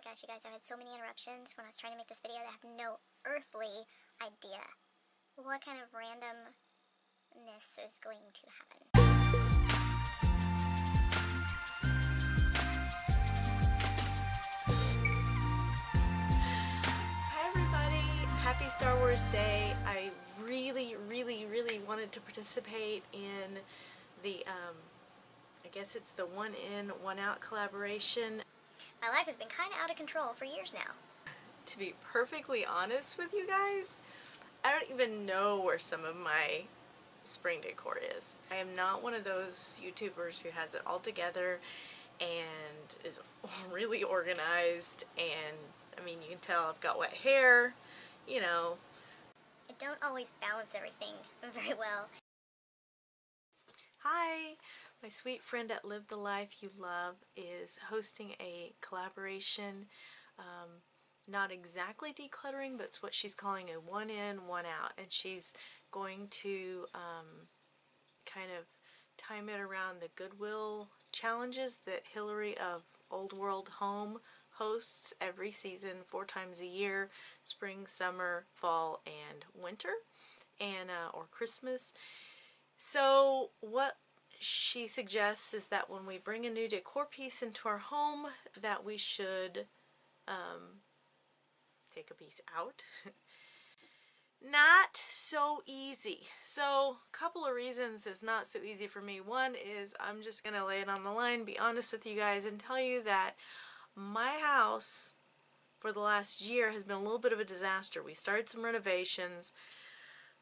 my gosh, you guys, I've had so many interruptions when I was trying to make this video that I have no earthly idea what kind of randomness is going to happen. Hi everybody, happy Star Wars Day. I really wanted to participate in the, I guess it's the one in, one out collaboration. My life has been kind of out of control for years now. To be perfectly honest with you guys, I don't even know where some of my spring decor is. I am not one of those YouTubers who has it all together and is really organized, and I mean, you can tell I've got wet hair, you know. I don't always balance everything very well. Hi! My sweet friend at Live the Life You Love is hosting a collaboration, not exactly decluttering, but it's what she's calling a one in, one out, and she's going to kind of time it around the Goodwill challenges that Hillary of Old World Home hosts every season, 4 times a year: spring, summer, fall, and winter, and or Christmas. So what she suggests is that when we bring a new decor piece into our home, that we should take a piece out. Not so easy. So a couple of reasons it's not so easy for me. One is I'm just gonna lay it on the line, be honest with you guys, and tell you that my house for the last year has been a little bit of a disaster. We started some renovations.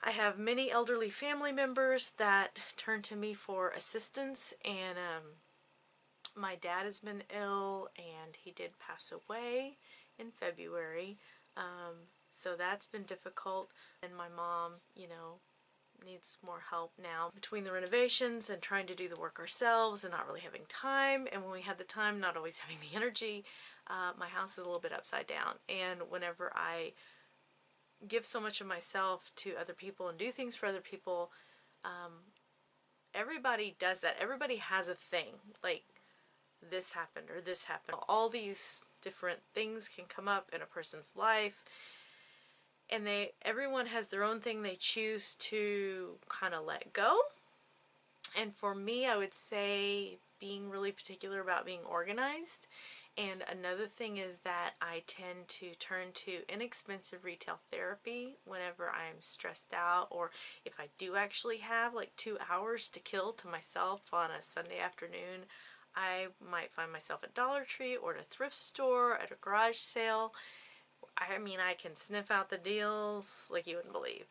I have many elderly family members that turn to me for assistance, and my dad has been ill, and he did pass away in February, so that's been difficult, and my mom, you know, needs more help now between the renovations and trying to do the work ourselves and not really having time, and when we had the time, not always having the energy. My house is a little bit upside down, and whenever I give so much of myself to other people and do things for other people, everybody does that. Everybody has a thing, like this happened or this happened. All these different things can come up in a person's life, and everyone has their own thing they choose to kind of let go. And for me, I would say being really particular about being organized. And another thing is that I tend to turn to inexpensive retail therapy whenever I'm stressed out, or if I do actually have like 2 hours to kill to myself on a Sunday afternoon, I might find myself at Dollar Tree or at a thrift store, at a garage sale. I mean, I can sniff out the deals like you wouldn't believe,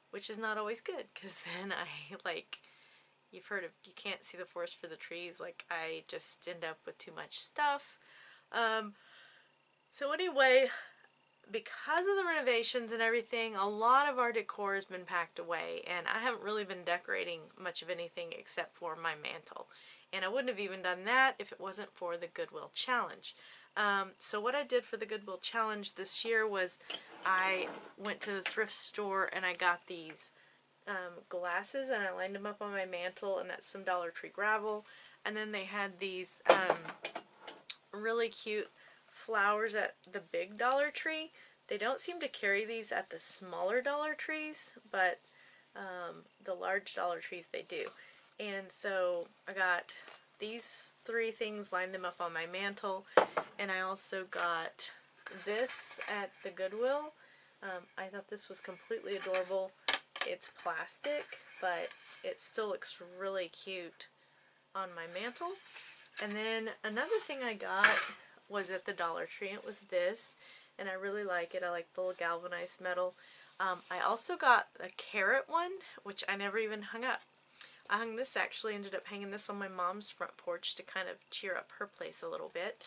which is not always good, because then I, like, you've heard of you can't see the forest for the trees, like I just end up with too much stuff. So anyway, because of the renovations and everything, a lot of our decor has been packed away, and I haven't really been decorating much of anything except for my mantle. And I wouldn't have even done that if it wasn't for the Goodwill Challenge. So what I did for the Goodwill Challenge this year was I went to the thrift store and I got these glasses, and I lined them up on my mantle, and that's some Dollar Tree gravel. And then they had these really cute flowers at the big Dollar Tree. They don't seem to carry these at the smaller Dollar Trees, but the large Dollar Trees they do. And so I got these 3 things, lined them up on my mantle, and I also got this at the Goodwill. I thought this was completely adorable. It's plastic, but it still looks really cute on my mantle. And then another thing I got was at the Dollar Tree. It was this, and I really like it. I like the little galvanized metal. I also got a carrot one, which I never even hung up. I hung this, actually ended up hanging this on my mom's front porch to kind of cheer up her place a little bit.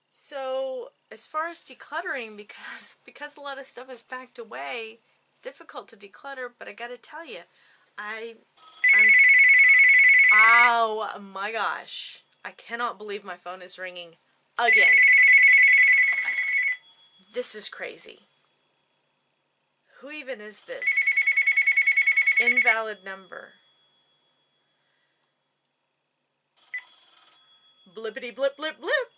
So as far as decluttering, because a lot of stuff is packed away, it's difficult to declutter, but I gotta tell you, oh my gosh, I cannot believe my phone is ringing again. This is crazy. Who even is this? Invalid number. Blippity blip blip blip.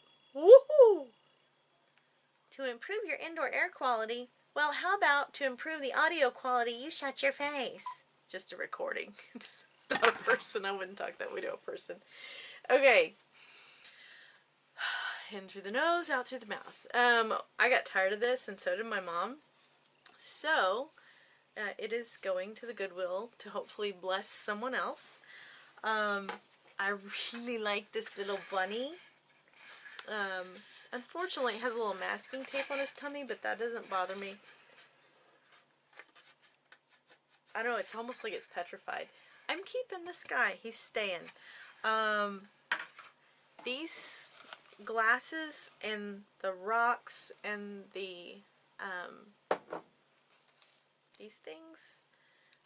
To improve your indoor air quality, well, how about to improve the audio quality, you shut your face. Just a recording. It's not a person. I wouldn't talk that way to a person. Okay. In through the nose, out through the mouth. I got tired of this, and so did my mom. So, it is going to the Goodwill to hopefully bless someone else. I really like this little bunny. Unfortunately, it has a little masking tape on his tummy, but that doesn't bother me. I don't know, it's almost like it's petrified. I'm keeping this guy. He's staying. These glasses and the rocks and the, these things,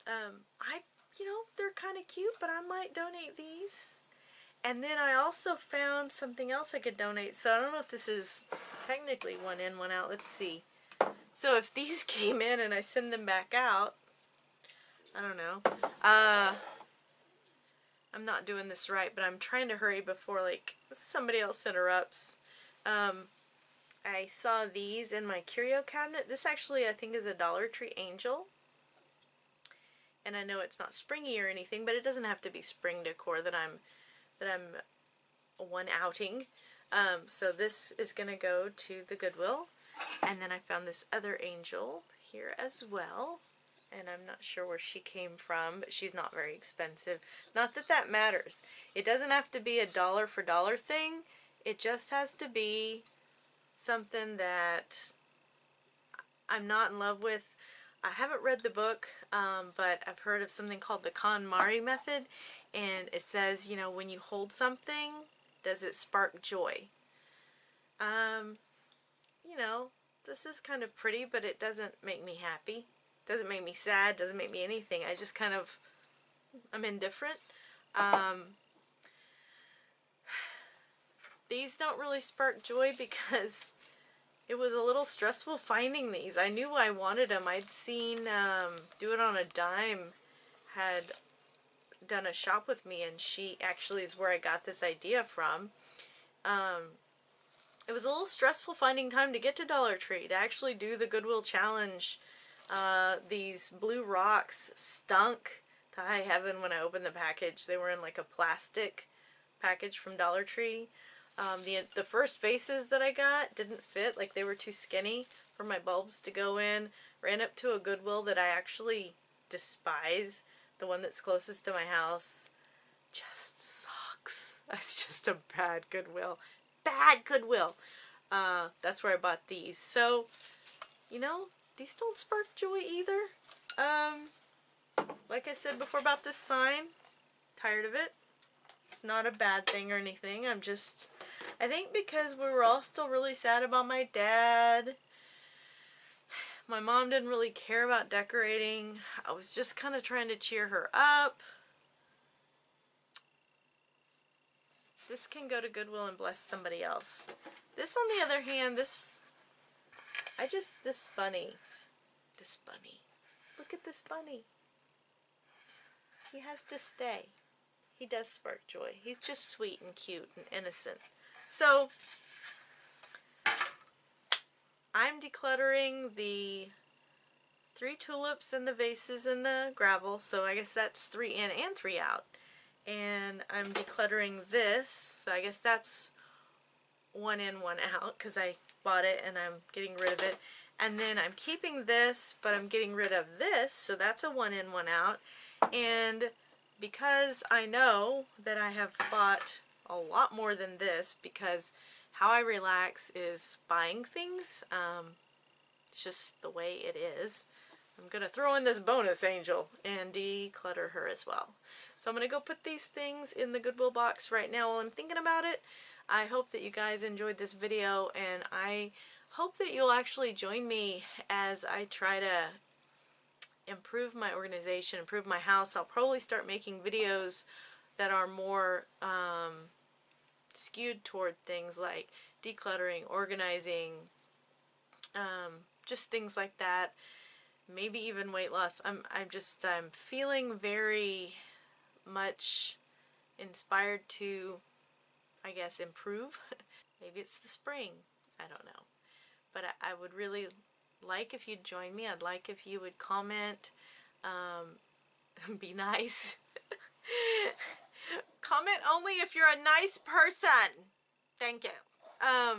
they're kind of cute, but I might donate these. And then I also found something else I could donate. So I don't know if this is technically one in, one out. Let's see. So if these came in and I send them back out, I don't know. I'm not doing this right, but I'm trying to hurry before like somebody else interrupts. I saw these in my curio cabinet. This actually I think is a Dollar Tree angel. And I know it's not springy or anything, but it doesn't have to be spring decor that I'm one outing. So this is gonna go to the Goodwill. And then I found this other angel here as well. And I'm not sure where she came from, but she's not very expensive. Not that that matters. It doesn't have to be a dollar for dollar thing. It just has to be something that I'm not in love with. I haven't read the book, but I've heard of something called the kon-mari method. And it says, you know, when you hold something, does it spark joy? You know, this is kind of pretty, but it doesn't make me happy. Doesn't make me sad, doesn't make me anything. I just kind of, I'm indifferent. These don't really spark joy because it was a little stressful finding these. I knew I wanted them. I'd seen Do It on a Dime had done a shop with me, and she actually is where I got this idea from. It was a little stressful finding time to get to Dollar Tree to actually do the Goodwill Challenge. These blue rocks stunk to high heaven when I opened the package. They were in like a plastic package from Dollar Tree. The first vases that I got didn't fit, like they were too skinny for my bulbs to go in. Ran up to a Goodwill that I actually despise, the one that's closest to my house. Just sucks. That's just a bad Goodwill. Bad Goodwill. That's where I bought these. So, you know, these don't spark joy either. Like I said before about this sign, tired of it. It's not a bad thing or anything. I think because we were all still really sad about my dad. My mom didn't really care about decorating. I was just kind of trying to cheer her up. This can go to Goodwill and bless somebody else. This, on the other hand, this bunny. Look at this bunny. He has to stay. He does spark joy. He's just sweet and cute and innocent. So, I'm decluttering the 3 tulips and the vases and the gravel. So I guess that's 3 in and 3 out. And I'm decluttering this. So I guess that's 1 in, 1 out because I bought it and I'm getting rid of it. And then I'm keeping this, but I'm getting rid of this. So that's a 1 in, 1 out. And because I know that I have bought a lot more than this, because how I relax is buying things. It's just the way it is. I'm going to throw in this bonus angel and declutter her as well. So I'm going to go put these things in the Goodwill box right now while I'm thinking about it. I hope that you guys enjoyed this video, and I hope that you'll actually join me as I try to improve my organization, improve my house. I'll probably start making videos that are more skewed toward things like decluttering, organizing, just things like that. Maybe even weight loss. I'm feeling very much inspired to, I guess, improve. Maybe it's the spring. I don't know. but I would really like if you'd join me. I'd like if you would comment, be nice. Comment only if you're a nice person. Thank you. I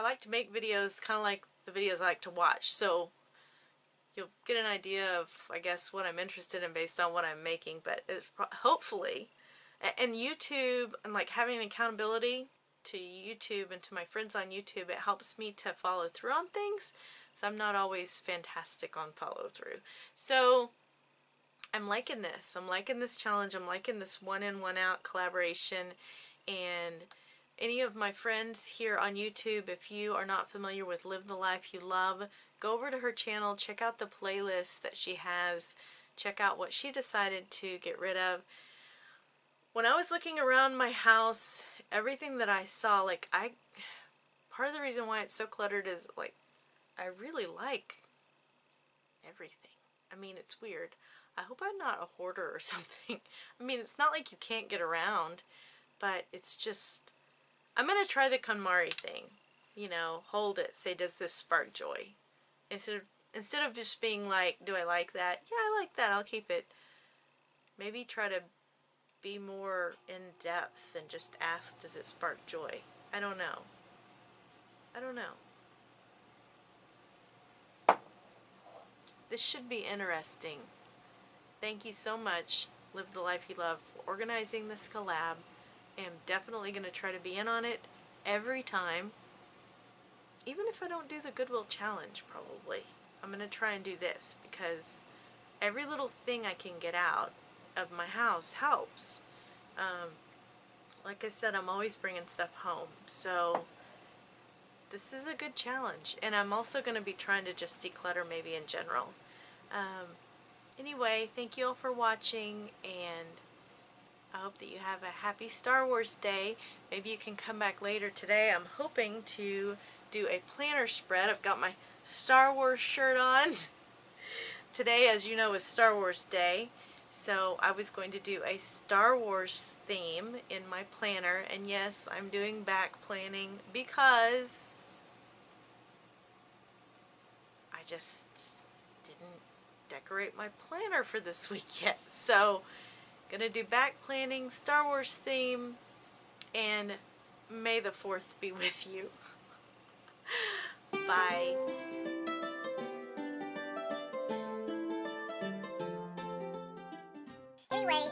like to make videos kind of like the videos I like to watch, so you'll get an idea of, I guess, what I'm interested in based on what I'm making. But it's hopefully, and YouTube, and like having accountability to YouTube and to my friends on YouTube, it helps me to follow through on things. So I'm not always fantastic on follow through. So I'm liking this. I'm liking this challenge. I'm liking this one in, one out collaboration. And any of my friends here on YouTube, if you are not familiar with Live the Life You Love, go over to her channel, check out the playlist that she has, check out what she decided to get rid of. When I was looking around my house, everything that I saw, like, part of the reason why it's so cluttered is, like, I really like everything. I mean, it's weird. I hope I'm not a hoarder or something. I mean, it's not like you can't get around, but it's just, I'm going to try the kon-mari thing. You know, hold it, say, does this spark joy? Instead of just being like, do I like that? Yeah, I like that, I'll keep it. Maybe try to be more in depth and just ask, does it spark joy? I don't know. I don't know. This should be interesting. Thank you so much, Live the Life You Love, for organizing this collab. I am definitely going to try to be in on it every time. Even if I don't do the Goodwill Challenge, probably. I'm going to try and do this, because every little thing I can get out of my house helps. Like I said, I'm always bringing stuff home, so this is a good challenge. And I'm also going to be trying to just declutter maybe in general. Anyway, thank you all for watching, and I hope that you have a happy Star Wars day. Maybe you can come back later today. I'm hoping to do a planner spread. I've got my Star Wars shirt on. Today, as you know, is Star Wars Day, so I was going to do a Star Wars theme in my planner, and yes, I'm doing back planning because I just didn't decorate my planner for this week yet. So, gonna do back planning, Star Wars theme, and may the 4th be with you. Bye. Anyway,